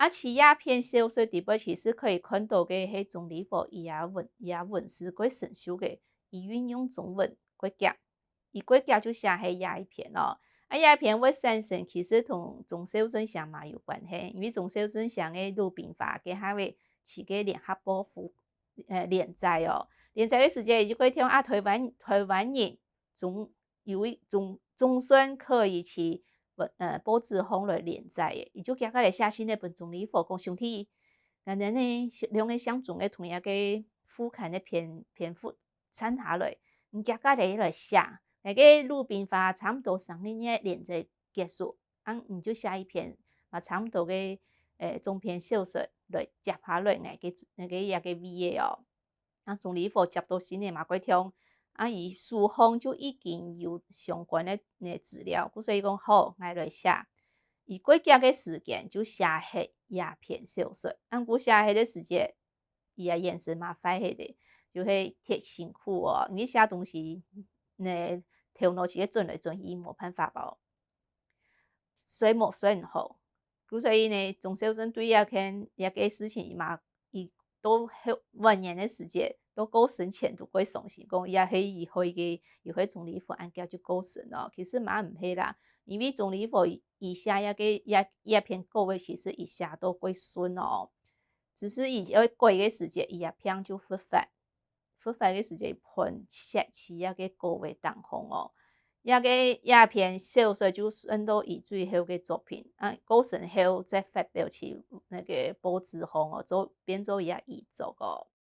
其鸦片小说底部其实可以看到嘅迄总理府文史过成熟嘅，伊运用中文规格，伊规格就写迄鸦一片咯。鸦一片会产生其实同钟秀珍写嘛有关系，因为钟秀珍写嘅鲁冰花嘅迄位是个联合报连载哦，连载嘅时间伊就可以听台湾人中孙可以去报纸红来连载的，伊就寄过来写信来本总理府讲兄弟，咱呢两个相中的同样个副刊的篇幅参下来，你寄过来写，那个鲁冰花差不多3年的连载结束，你就写一篇差不多的中篇小说来接下来那个也个 V 的哦，总理府接到信的嘛过听。伊书方就已经有相关的资料，所以讲好，我来写。伊过几个时间就写迄鸦片小说，我写迄个时间，伊的眼神嘛坏迄个，就会特辛苦哦。因为写东西，头脑是个转来转去，无办法哦，水无算好。所以呢，钟秀珍对遐个事情嘛，伊都晚年的时间。都够生前都过伤心，讲也许以后伊会总理府案件就够神咯。其实嘛毋系啦，因为总理府伊写也篇稿的，其实伊写都过顺哦。只是伊要过个时间，伊也偏就复发个时间喷泄气个稿的当风哦。也篇小说就算到伊最后个作品，过身后再发表去那个报纸上哦，变做伊遗作哦。